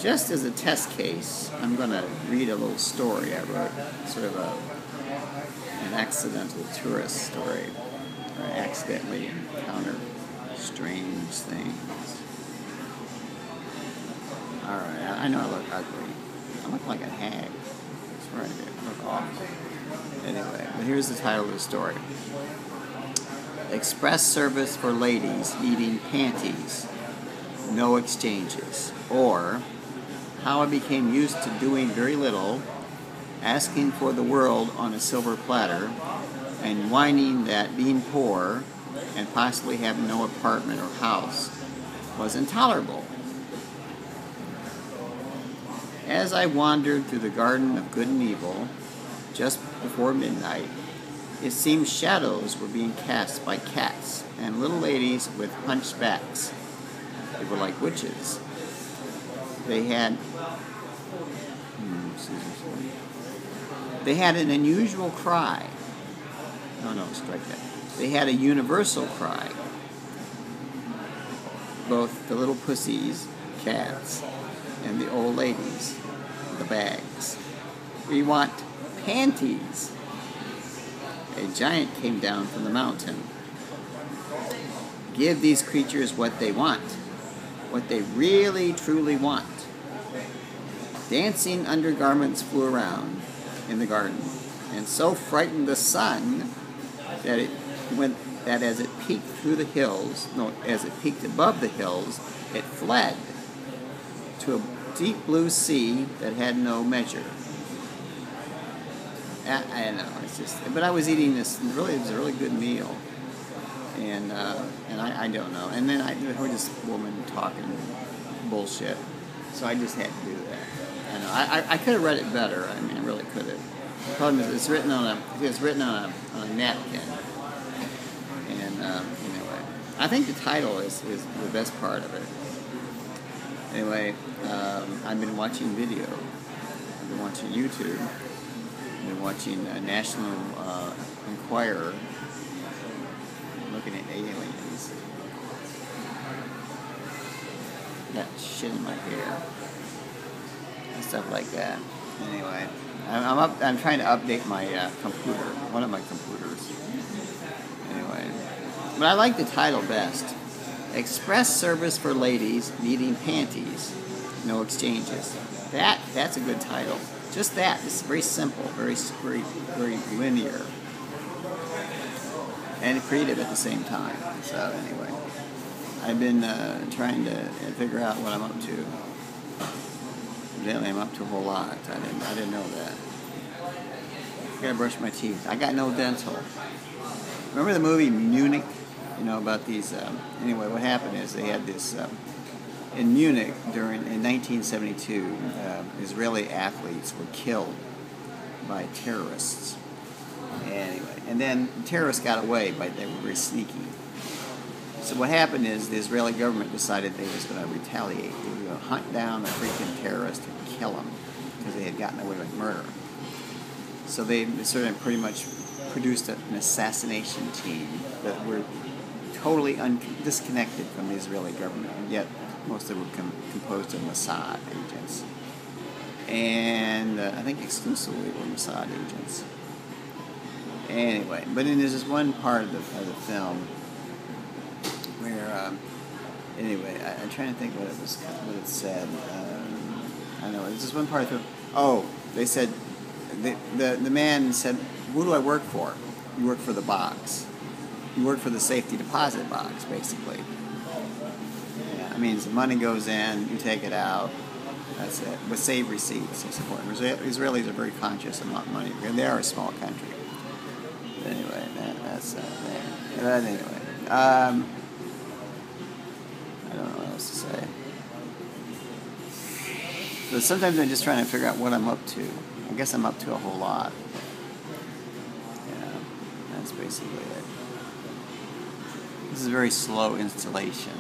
Just as a test case, I'm going to read a little story I wrote, sort of an accidental tourist story, where I accidentally encounter strange things. Alright, I know I look ugly. I look like a hag. I swear I do. I look awful. Anyway, but here's the title of the story. Express service for ladies needing panties. No exchanges. Or, how I became used to doing very little, asking for the world on a silver platter, and whining that being poor and possibly having no apartment or house was intolerable. As I wandered through the garden of good and evil, just before midnight, it seemed shadows were being cast by cats and little ladies with hunched backs. They were like witches. They had an unusual cry. No, strike that. They had a universal cry. Both the little pussies, cats, and the old ladies, the bags. We want panties. A giant came down from the mountain. Give these creatures what they want, what they really truly want. Dancing undergarments flew around in the garden, and so frightened the sun that as it peeked through the hills, as it peeked above the hills, it fled to a deep blue sea that had no measure. I don't know, it's just, but I was eating this, really, it was a really good meal, and I don't know, and then I heard this woman talking bullshit, so I just had to do that. I know, I could have read it better, I mean, I really could have. The problem is, it's written on a napkin, and anyway, I think the title is the best part of it. Anyway, I've been watching video, I've been watching YouTube, I've been watching National Enquirer, looking at aliens. Got shit in my hair and stuff like that. Anyway, I'm trying to update my computer, one of my computers. Anyway, but I like the title best. Express service for ladies needing panties, no exchanges. That's a good title. Just that. It's very simple, very linear, and creative at the same time. So anyway, I've been trying to figure out what I'm up to. Evidently, I'm up to a whole lot. I didn't know that. I gotta brush my teeth. I got no dental. Remember the movie Munich? You know about these. Anyway, what happened is they had this in Munich in 1972. Israeli athletes were killed by terrorists. Anyway, and then the terrorists got away, but they were very sneaky. So what happened is the Israeli government decided they was going to retaliate. They were going to hunt down the freaking terrorists and kill them because they had gotten away with murder. So they sort of pretty much produced an assassination team that were totally disconnected from the Israeli government, and yet most of them were composed of Mossad agents. And I think exclusively were Mossad agents. Anyway, but then there's this one part of the film where, anyway, I'm trying to think what it said. I know, there's this one part of the film. Oh, they said, the man said, "Who do I work for?" "You work for the box. You work for the safety deposit box, basically." Yeah, I mean, the money goes in, you take it out, that's it. But save receipts, it's important. Israelis are very conscious about money, because they are a small country. But anyway, that's there. But anyway, I don't know what else to say. But sometimes I'm just trying to figure out what I'm up to. I guess I'm up to a whole lot. Yeah, that's basically it. This is a very slow installation.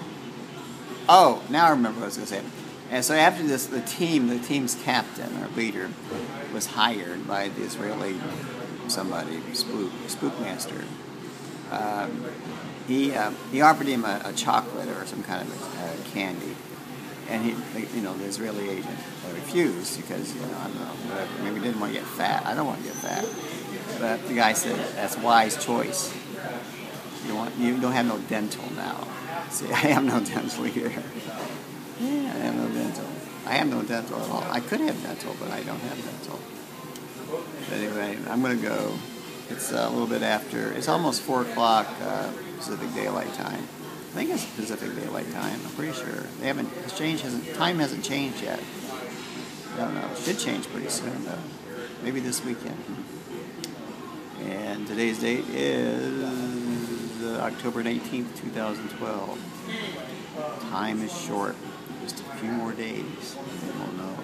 Oh, now I remember what I was going to say. And so after this, the team's captain or leader was hired by the Israeli somebody, Spookmaster. He offered him a chocolate or some kind of a candy, And he, the Israeli agent refused because, I don't know, whatever, maybe didn't want to get fat. I don't want to get fat. But the guy said, that's a wise choice. You don't have no dental now. See, I have no dental here. Yeah, I have no dental. I have no dental at all. I could have dental, but I don't have dental. But anyway, I'm going to go. It's a little bit after. It's almost 4 o'clock Pacific Daylight Time. I think it's Pacific Daylight Time. I'm pretty sure. Time hasn't changed yet. I don't know. It should change pretty soon, though. Maybe this weekend. And today's date is October 18th, 2012. Time is short. Just a few more days. And we'll know.